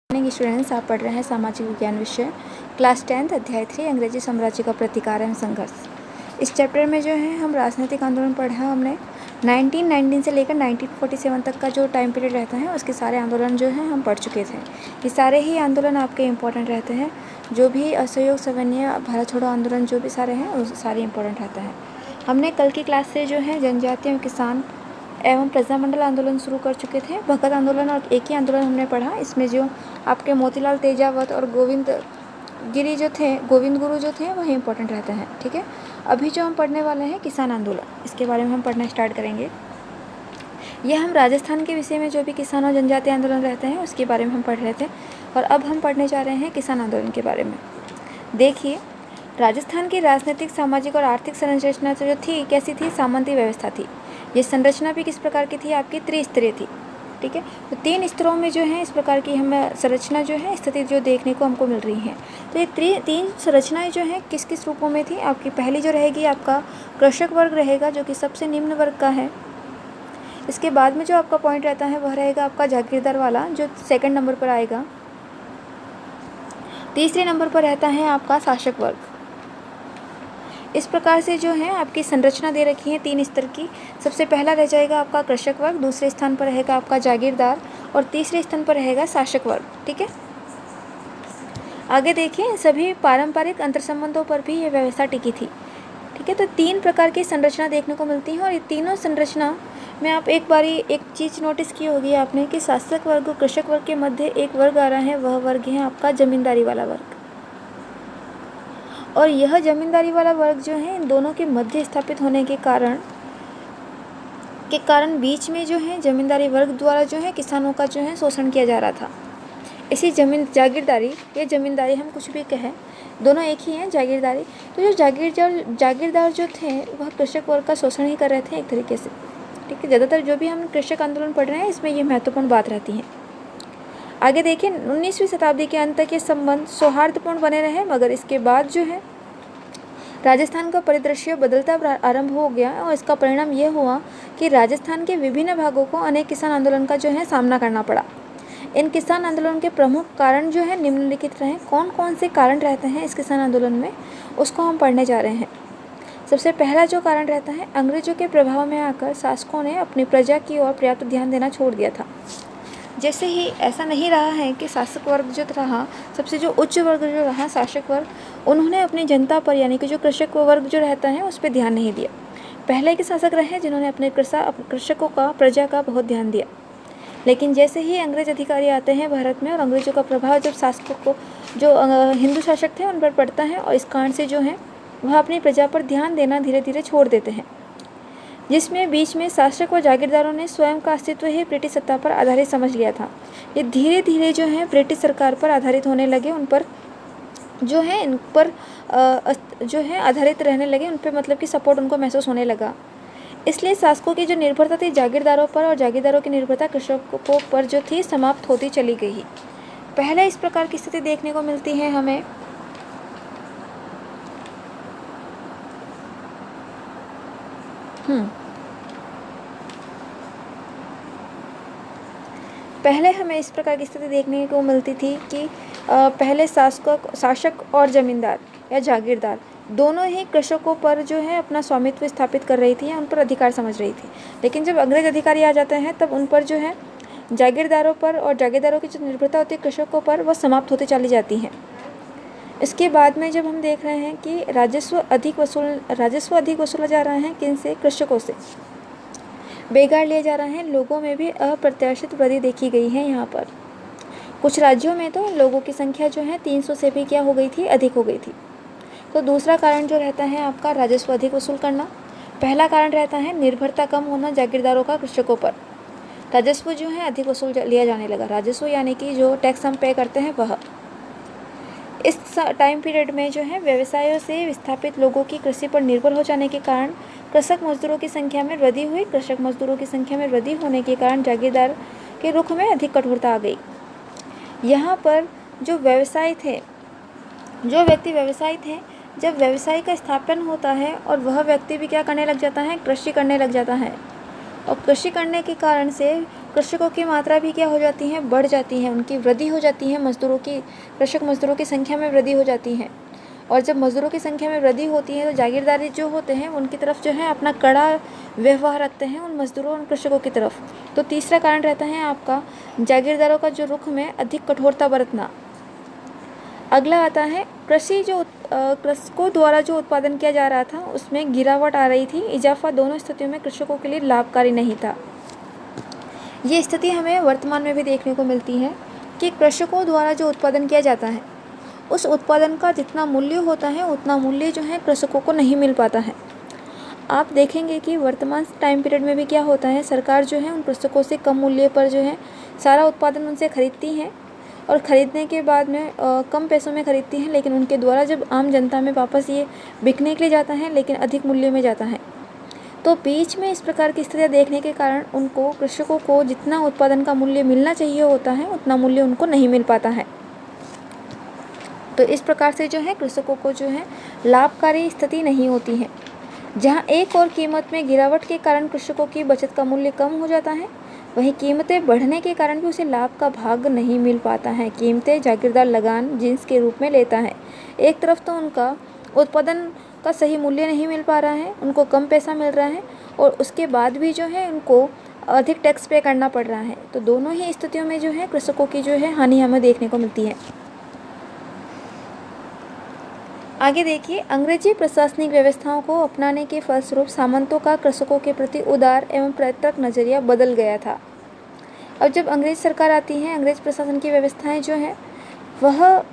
Morning students, आप पढ़ रहे हैं सामाजिक विज्ञान विषय क्लास 10 अध्याय 3 अंग्रेजी साम्राज्य का प्रतिकार एवं संघर्ष। इस चैप्टर में जो है हम राजनीतिक आंदोलन पढ़ा है। हमने 1919 से लेकर 1947 तक का जो टाइम पीरियड रहता है उसके सारे आंदोलन जो हैं हम पढ़ चुके थे। ये सारे ही आंदोलन आपके इम्पोर्टेंट रहते हैं। जो भी असहयोग सवन्य भारत छोड़ो आंदोलन जो भी सारे हैं वो सारे इम्पोर्टेंट रहते हैं। हमने कल की क्लास से जो है जनजातीय किसान एवं प्रजामंडल आंदोलन शुरू कर चुके थे। भगत आंदोलन और एक ही आंदोलन हमने पढ़ा। इसमें जो आपके मोतीलाल तेजावत और गोविंद गुरु जो थे वही इंपॉर्टेंट रहते हैं। ठीक है, अभी जो हम पढ़ने वाले हैं किसान आंदोलन, इसके बारे में हम पढ़ना स्टार्ट करेंगे। यह हम राजस्थान के विषय में जो भी किसान और जनजातीय आंदोलन रहते हैं उसके बारे में हम पढ़ रहे थे और अब हम पढ़ने जा रहे हैं किसान आंदोलन के बारे में। देखिए, राजस्थान की राजनीतिक, सामाजिक और आर्थिक संरचना जो थी कैसी थी? सामंती व्यवस्था थी। ये संरचना भी किस प्रकार की थी? आपकी त्रिस्तरीय थी। ठीक है, तो 3 स्तरों में जो है इस प्रकार की हमें संरचना जो है स्थिति जो देखने को हमको मिल रही है। तो ये 3 संरचनाएं जो है किस किस रूपों में थी? आपकी पहली जो रहेगी आपका कृषक वर्ग रहेगा जो कि सबसे निम्न वर्ग का है। इसके बाद में जो आपका पॉइंट रहता है वह रहेगा आपका जागीरदार वाला जो 2nd नंबर पर आएगा। तीसरे नंबर पर रहता है आपका शासक वर्ग। इस प्रकार से जो है आपकी संरचना दे रखी है 3 स्तर की। सबसे पहला रह जाएगा आपका कृषक वर्ग, दूसरे स्थान पर रहेगा आपका जागीरदार और तीसरे स्थान पर रहेगा शासक वर्ग। ठीक है, आगे देखिए, सभी पारंपरिक अंतर्संबंधों पर भी यह व्यवस्था टिकी थी। ठीक है, तो 3 प्रकार की संरचना देखने को मिलती है और ये तीनों संरचना में आप एक बारी एक चीज़ नोटिस की होगी आपने कि शासक वर्ग और कृषक वर्ग के मध्य एक वर्ग आ रहा है, वह वर्ग है आपका जमींदारी वाला वर्ग। और यह जमींदारी वाला वर्ग जो है इन दोनों के मध्य स्थापित होने के कारण बीच में जो है जमींदारी वर्ग द्वारा जो है किसानों का जो है शोषण किया जा रहा था। इसी जागीरदारी या जमींदारी हम कुछ भी कहें, दोनों एक ही हैं, जागीरदारी। तो जो जागीरदार जो थे वह कृषक वर्ग का शोषण ही कर रहे थे एक तरीके से। ठीक है, ज़्यादातर जो भी हम कृषक आंदोलन पढ़ रहे हैं इसमें ये महत्वपूर्ण बात रहती है। आगे देखिए, 19वीं शताब्दी के अंत तक ये संबंध सौहार्दपूर्ण बने रहे, मगर इसके बाद जो है राजस्थान का परिदृश्य बदलता आरंभ हो गया और इसका परिणाम यह हुआ कि राजस्थान के विभिन्न भागों को अनेक किसान आंदोलन का जो है सामना करना पड़ा। इन किसान आंदोलन के प्रमुख कारण जो है निम्नलिखित रहे। कौन कौन से कारण रहते हैं इस किसान आंदोलन में, उसको हम पढ़ने जा रहे हैं। सबसे पहला जो कारण रहता है, अंग्रेजों के प्रभाव में आकर शासकों ने अपनी प्रजा की ओर पर्याप्त ध्यान देना छोड़ दिया था। जैसे ही ऐसा नहीं रहा है कि शासक वर्ग जो रहा, सबसे जो उच्च वर्ग जो रहा शासक वर्ग, उन्होंने अपनी जनता पर यानी कि जो कृषक वर्ग जो रहता है उस पर ध्यान नहीं दिया। पहले के शासक रहे जिन्होंने अपने कृषकों का, प्रजा का बहुत ध्यान दिया। लेकिन जैसे ही अंग्रेज अधिकारी आते हैं भारत में और अंग्रेजों का प्रभाव जब शासकों को, जो हिंदू शासक थे उन पर पड़ता है और इस कारण से जो है वह अपनी प्रजा पर ध्यान देना धीरे धीरे छोड़ देते हैं, जिसमें बीच में शासक व जागीरदारों ने स्वयं का अस्तित्व ही ब्रिटिश सत्ता पर आधारित समझ लिया था। ये धीरे धीरे जो है ब्रिटिश सरकार पर आधारित होने लगे, उन पर जो है इन पर जो है आधारित रहने लगे, उन पर मतलब कि सपोर्ट उनको महसूस होने लगा। इसलिए शासकों की जो निर्भरता थी जागीरदारों पर और जागीरदारों की निर्भरता कृषकों पर जो थी समाप्त होती चली गई। पहले इस प्रकार की स्थिति देखने को मिलती है हमें। पहले हमें इस प्रकार की स्थिति देखने को मिलती थी कि पहले शासक और जमींदार या जागीरदार दोनों ही कृषकों पर जो है अपना स्वामित्व स्थापित कर रही थी या उन पर अधिकार समझ रही थी। लेकिन जब अंग्रेज अधिकारी आ जाते हैं तब उन पर जो है जागीरदारों पर और जागीरदारों की जो निर्भरता होती है कृषकों पर, वह समाप्त होती चली जाती है। इसके बाद में जब हम देख रहे हैं कि राजस्व अधिक वसूला जा रहा है, किन से? कृषकों से। बेगार लिए जा रहे हैं, लोगों में भी अप्रत्याशित वृद्धि देखी गई है। यहाँ पर कुछ राज्यों में तो लोगों की संख्या जो है 300 से भी क्या हो गई थी? अधिक हो गई थी। तो दूसरा कारण जो रहता है आपका राजस्व अधिक वसूल करना। पहला कारण रहता है निर्भरता कम होना जागीरदारों का कृषकों पर। राजस्व जो है अधिक वसूल लिया जाने लगा। राजस्व यानी कि जो टैक्स हम पे करते हैं वह। इस टाइम पीरियड में जो है व्यवसायों से विस्थापित लोगों की कृषि पर निर्भर हो जाने के कारण कृषक मजदूरों की संख्या में वृद्धि हुई। कृषक मजदूरों की संख्या में वृद्धि होने के कारण जागीरदार के रुख में अधिक कठोरता आ गई। यहाँ पर जो व्यक्ति व्यवसायी थे, जब व्यवसाय का स्थापन होता है और वह व्यक्ति भी क्या करने लग जाता है? कृषि करने लग जाता है। और कृषि करने के कारण से कृषकों की मात्रा भी क्या हो जाती है, बढ़ जाती है, उनकी वृद्धि हो जाती है, कृषक मजदूरों की संख्या में वृद्धि हो जाती है। और जब मजदूरों की संख्या में वृद्धि होती है तो जागीरदारी जो होते हैं उनकी तरफ जो है अपना कड़ा व्यवहार रखते हैं उन मजदूरों और कृषकों की तरफ। तो तीसरा कारण रहता है आपका जागीरदारों का जो रुख में अधिक कठोरता बरतना। अगला आता है कृषकों द्वारा जो उत्पादन किया जा रहा था उसमें गिरावट आ रही थी। इजाफा दोनों स्थितियों में कृषकों के लिए लाभकारी नहीं था। ये स्थिति हमें वर्तमान में भी देखने को मिलती है कि कृषकों द्वारा जो उत्पादन किया जाता है उस उत्पादन का जितना मूल्य होता है उतना मूल्य जो है कृषकों को नहीं मिल पाता है। आप देखेंगे कि वर्तमान टाइम पीरियड में भी क्या होता है, सरकार जो है उन कृषकों से कम मूल्य पर जो है सारा उत्पादन उनसे खरीदती है और ख़रीदने के बाद में कम पैसों में ख़रीदती है, लेकिन उनके द्वारा जब आम जनता में वापस ये बिकने के लिए जाता है लेकिन अधिक मूल्य में जाता है। तो बीच में इस प्रकार की स्थितियाँ देखने के कारण उनको कृषकों को जितना उत्पादन का मूल्य मिलना चाहिए होता है उतना मूल्य उनको नहीं मिल पाता है। तो इस प्रकार से जो है कृषकों को जो है लाभकारी स्थिति नहीं होती है। जहाँ एक और कीमत में गिरावट के कारण कृषकों की बचत का मूल्य कम हो जाता है, वहीं कीमतें बढ़ने के कारण भी उसे लाभ का भाग नहीं मिल पाता है। कीमतें जागीरदार लगान जिन्स के रूप में लेता है। एक तरफ तो उनका उत्पादन का सही मूल्य नहीं मिल पा रहा है, उनको कम पैसा मिल रहा है और उसके बाद भी जो है उनको अधिक टैक्स पे करना पड़ रहा है। तो दोनों ही स्थितियों में जो है कृषकों की जो है हानि हमें देखने को मिलती है। आगे देखिए, अंग्रेजी प्रशासनिक व्यवस्थाओं को अपनाने के फलस्वरूप सामंतों का कृषकों के प्रति उदार एवं पैतृक नज़रिया बदल गया था। अब जब अंग्रेज सरकार आती है, अंग्रेज प्रशासन की व्यवस्थाएं जो है वह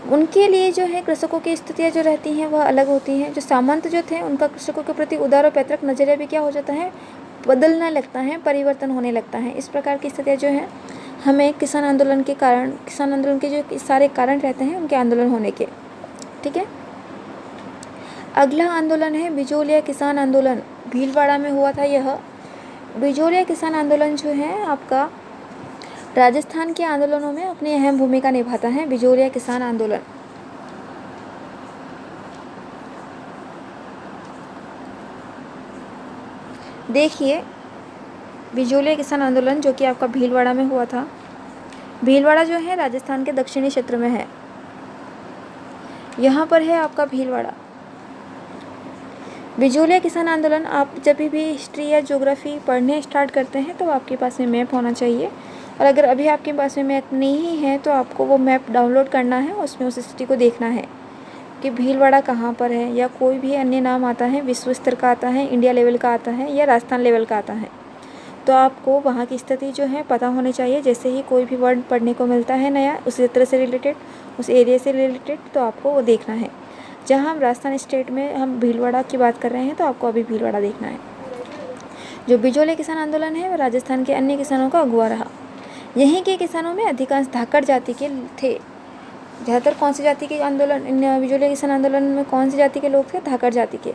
उनके लिए जो है कृषकों की स्थितियाँ जो रहती हैं वह अलग होती हैं। जो सामंत जो थे उनका कृषकों के प्रति उदार और पैतृक नज़रिया भी क्या हो जाता है, बदलने लगता है, परिवर्तन होने लगता है। इस प्रकार की स्थितियाँ जो है हमें किसान आंदोलन के जो सारे कारण रहते हैं उनके आंदोलन होने के। ठीक है, अगला आंदोलन है बिजोलिया किसान आंदोलन। भीलवाड़ा में हुआ था यह बिजोलिया किसान आंदोलन जो है आपका राजस्थान के आंदोलनों में अपनी अहम भूमिका निभाता है। बिजोलिया किसान आंदोलन देखिए, बिजोलिया किसान आंदोलन जो कि आपका भीलवाड़ा में हुआ था। भीलवाड़ा जो है राजस्थान के दक्षिणी क्षेत्र में है। यहाँ पर है आपका भीलवाड़ा। बिजोलिया किसान आंदोलन आप जब भी हिस्ट्री या ज्योग्राफी पढ़ने स्टार्ट करते हैं तो आपके पास में मैप होना चाहिए, और अगर अभी आपके पास में मैप नहीं है तो आपको वो मैप डाउनलोड करना है, उसमें उस स्थिति को देखना है कि भीलवाड़ा कहाँ पर है, या कोई भी अन्य नाम आता है, विश्व स्तर का आता है, इंडिया लेवल का आता है या राजस्थान लेवल का आता है। तो आपको वहाँ की स्थिति जो है पता होनी चाहिए। जैसे ही कोई भी वर्ड पढ़ने को मिलता है नया उस क्षेत्र से रिलेटेड, उस एरिया से रिलेटेड, तो आपको वो देखना है। जहाँ हम राजस्थान स्टेट में हम भीलवाड़ा की बात कर रहे हैं तो आपको अभी भीलवाड़ा देखना है। जो बिजोलिया किसान आंदोलन है वह राजस्थान के अन्य किसानों का अगुवा रहा। यहीं के किसानों में अधिकांश धाकड़ जाति के थे। ज़्यादातर कौन सी जाति के आंदोलन, बिजोलिया किसान आंदोलन में कौन सी जाति के लोग थे? धाकड़ जाति के।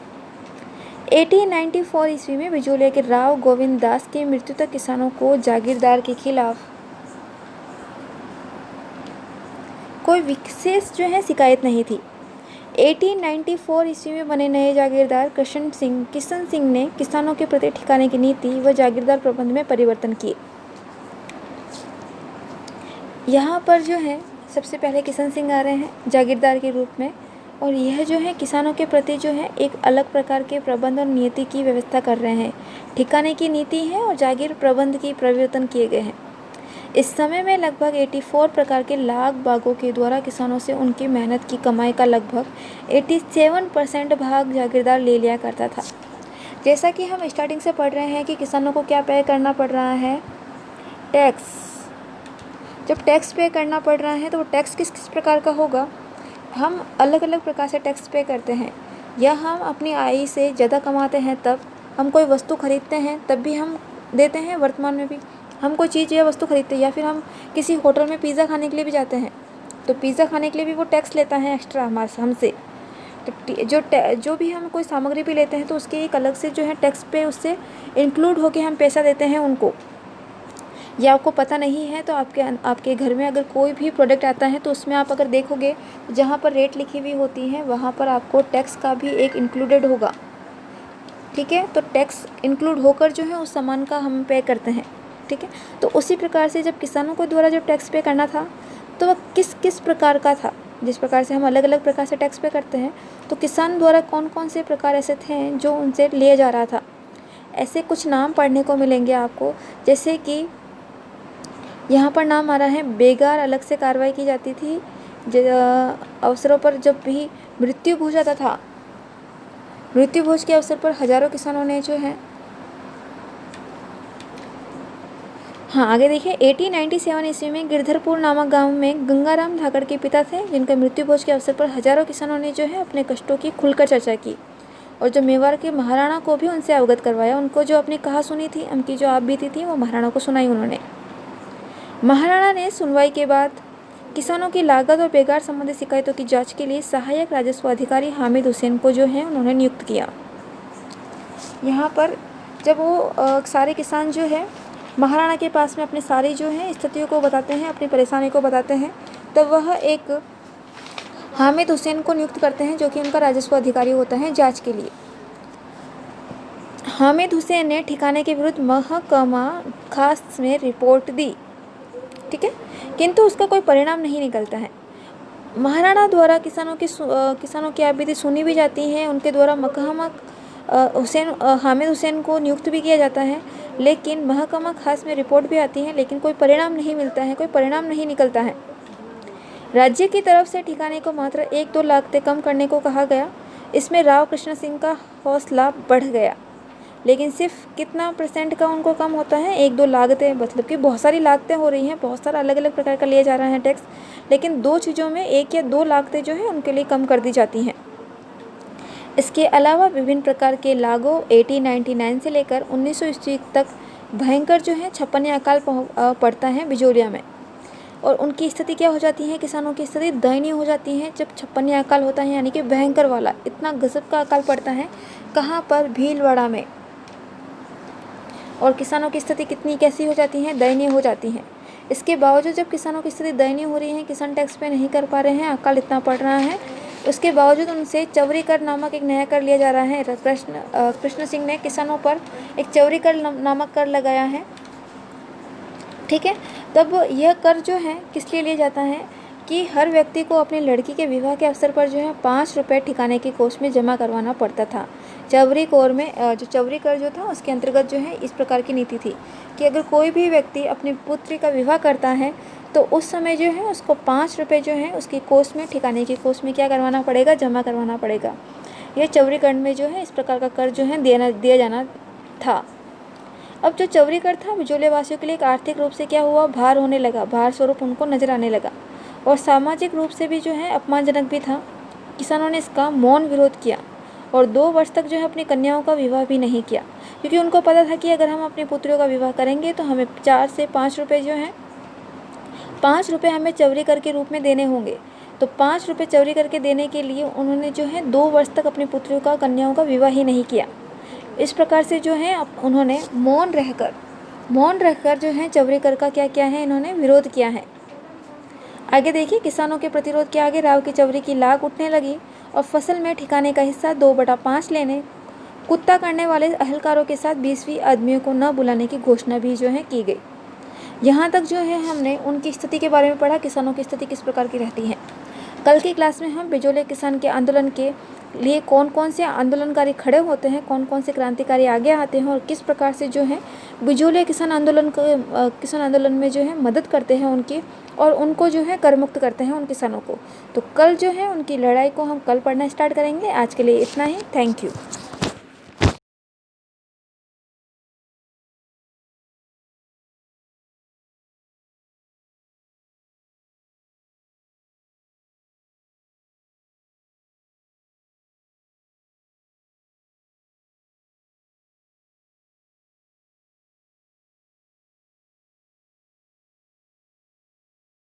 1894 ईस्वी में बिजोलिया के राव गोविंद दास की मृत्यु तक किसानों को जागीरदार के खिलाफ कोई विशेष जो है शिकायत नहीं थी। 1894 ईस्वी में बने नए जागीरदार किशन सिंह ने किसानों के प्रति ठिकाने की नीति व जागीरदार प्रबंध में परिवर्तन किए। यहाँ पर जो है सबसे पहले किशन सिंह आ रहे हैं जागीरदार के रूप में, और यह जो है किसानों के प्रति जो है एक अलग प्रकार के प्रबंध और नीति की व्यवस्था कर रहे हैं। ठिकाने की नीति है और जागीर प्रबंध की परिवर्तन किए गए हैं। इस समय में लगभग 84 प्रकार के लाग बागों के द्वारा किसानों से उनकी मेहनत की कमाई का लगभग 87% भाग जागीरदार ले लिया करता था। जैसा कि हम स्टार्टिंग से पढ़ रहे हैं कि किसानों को क्या पे करना पड़ रहा है, टैक्स। जब टैक्स पे करना पड़ रहा है तो वो टैक्स किस किस प्रकार का होगा, हम अलग अलग प्रकार से टैक्स पे करते हैं। या हम अपनी आय से ज़्यादा कमाते हैं तब हम कोई वस्तु खरीदते हैं तब भी हम देते हैं। वर्तमान में भी हम कोई चीज़ या वस्तु खरीदते हैं, या फिर हम किसी होटल में पिज़्ज़ा खाने के लिए भी जाते हैं तो पिज़्ज़ा खाने के लिए भी वो टैक्स लेता है एक्स्ट्रा हमसे। तो जो भी हम कोई सामग्री भी लेते हैं तो उसके एक अलग से जो है टैक्स पे उससे इंक्लूड होके हम पैसा देते हैं उनको। या आपको पता नहीं है तो आपके घर में अगर कोई भी प्रोडक्ट आता है तो उसमें आप अगर देखोगे जहाँ पर रेट लिखी हुई होती है वहाँ पर आपको टैक्स का भी एक इंक्लूडेड होगा। ठीक है, तो टैक्स इंक्लूड होकर जो है उस सामान का हम पे करते हैं। ठीक है, तो उसी प्रकार से जब किसानों को द्वारा जो टैक्स पे करना था तो वह किस किस प्रकार का था। जिस प्रकार से हम अलग अलग प्रकार से टैक्स पे करते हैं, तो किसान द्वारा कौन कौन से प्रकार ऐसे थे जो उनसे लिया जा रहा था। ऐसे कुछ नाम पढ़ने को मिलेंगे आपको, जैसे कि यहाँ पर नाम आ रहा है बेगार अलग से कार्रवाई की जाती थी अवसरों पर जब भी मृत्यु भोज आता था। मृत्यु भोज के अवसर पर हजारों किसानों ने जो है, हाँ आगे देखिए, 1897 ईस्वी में गिरधरपुर नामक गांव में गंगाराम धाकड़ के पिता थे, जिनका मृत्यु भोज के अवसर पर हजारों किसानों ने जो है अपने कष्टों की खुलकर चर्चा की और जो मेवाड़ के महाराणा को भी उनसे अवगत करवाया। उनको जो अपनी कहा सुनी थी, उनकी जो आप बीती थी, वो महाराणा को सुनाई उन्होंने। महाराणा ने सुनवाई के बाद किसानों की लागत और बेगार संबंधी शिकायतों की जांच के लिए सहायक राजस्व अधिकारी हामिद हुसैन को जो है उन्होंने नियुक्त किया। यहाँ पर जब वो सारे किसान जो है महाराणा के पास में अपने सारी जो है स्थितियों को बताते हैं, अपनी परेशानी को बताते हैं, तब वह एक हामिद हुसैन को नियुक्त करते हैं जो कि उनका राजस्व अधिकारी होता है जांच के लिए। हामिद हुसैन ने ठिकाने के विरुद्ध महकमा खास में रिपोर्ट दी। ठीक है, किंतु उसका कोई परिणाम नहीं निकलता है। महाराणा द्वारा किसानों की आपबीती सुनी भी जाती है, उनके द्वारा महकमा हामिद हुसैन को नियुक्त भी किया जाता है, लेकिन महकमा खास में रिपोर्ट भी आती है, लेकिन कोई परिणाम नहीं मिलता है, कोई परिणाम नहीं निकलता है। राज्य की तरफ से ठिकाने को मात्र 1-2 लागतें कम करने को कहा गया। इसमें राव कृष्ण सिंह का हौसला बढ़ गया, लेकिन सिर्फ कितना % का उनको कम होता है, 1-2 लागतें, मतलब कि बहुत सारी लागतें हो रही हैं, बहुत सारा अलग अलग प्रकार का लिया जा रहा है टैक्स, लेकिन 2 चीज़ों में 1 या 2 लागतें जो है उनके लिए कम कर दी जाती हैं। इसके अलावा विभिन्न प्रकार के लागू 1899 से लेकर 1900 ईस्वी तक भयंकर जो है 56 अकाल पड़ता है बिजोलिया में, और उनकी स्थिति क्या हो जाती है, किसानों की स्थिति दयनीय हो जाती है जब 56 अकाल होता है, यानी कि भयंकर वाला इतना गजब का अकाल पड़ता है। कहाँ पर, भीलवाड़ा में। और किसानों की स्थिति कितनी कैसी हो जाती है, दयनीय हो जाती है। इसके बावजूद जब किसानों की स्थिति दयनीय हो रही है, किसान टैक्स पे नहीं कर पा रहे हैं, अकाल इतना पड़ रहा है, उसके बावजूद उनसे चौरी कर नामक एक नया कर लिया जा रहा है। कृष्ण सिंह ने किसानों पर एक चौरी कर नामक कर लगाया है। ठीक है, तब यह कर जो है किस लिए लिया जाता है कि हर व्यक्ति को अपनी लड़की के विवाह के अवसर पर जो है 5 रुपये ठिकाने के कोष में जमा करवाना पड़ता था। चौरी कर में जो चौरी कर जो था उसके अंतर्गत जो है इस प्रकार की नीति थी कि अगर कोई भी व्यक्ति अपनी पुत्री का विवाह करता है तो उस समय जो है उसको 5 रुपये जो है उसकी कोष में, ठिकाने की कोष में क्या करवाना पड़ेगा, जमा करवाना पड़ेगा। यह चौरी कर में जो है इस प्रकार का कर जो है दिया जाना था। अब जो चौरी कर था बिजोलिया वासियों के लिए एक आर्थिक रूप से क्या हुआ, भार होने लगा, भार स्वरूप उनको नजर आने लगा, और सामाजिक रूप से भी जो है अपमानजनक भी था। किसानों ने इसका मौन विरोध किया और 2 वर्ष तक जो है अपनी कन्याओं का विवाह भी नहीं किया, क्योंकि उनको पता था कि अगर हम अपनी पुत्रियों का विवाह करेंगे तो हमें 4 से 5 रुपये जो है 5 रुपये हमें चौरी कर के रूप में देने होंगे। तो 5 रुपये चौरी करके देने के लिए उन्होंने जो है 2 वर्ष तक अपनी पुत्रियों का, कन्याओं का विवाह ही नहीं किया। इस प्रकार से जो है उन्होंने मौन रहकर जो है चौरी कर का क्या किया है, इन्होंने विरोध किया है। आगे देखिए, किसानों के प्रतिरोध के आगे राव की चौरी की लाग उठने लगी और फसल में ठिकाने का हिस्सा 2/5 लेने, कुत्ता करने वाले अहलकारों के साथ 20वीं आदमियों को न बुलाने की घोषणा भी जो है की गई। यहाँ तक जो है हमने उनकी स्थिति के बारे में पढ़ा, किसानों की स्थिति किस प्रकार की रहती है। कल की क्लास में हम बिजोलिया किसान के आंदोलन के लिए कौन कौन से आंदोलनकारी खड़े होते हैं, कौन कौन से क्रांतिकारी आगे आते हैं और किस प्रकार से जो है बिजोलिया किसान आंदोलन में जो है मदद करते हैं उनकी, और उनको जो है करमुक्त करते हैं उन किसानों को। तो कल जो है उनकी लड़ाई को हम कल पढ़ना स्टार्ट करेंगे। आज के लिए इतना ही। Thank you.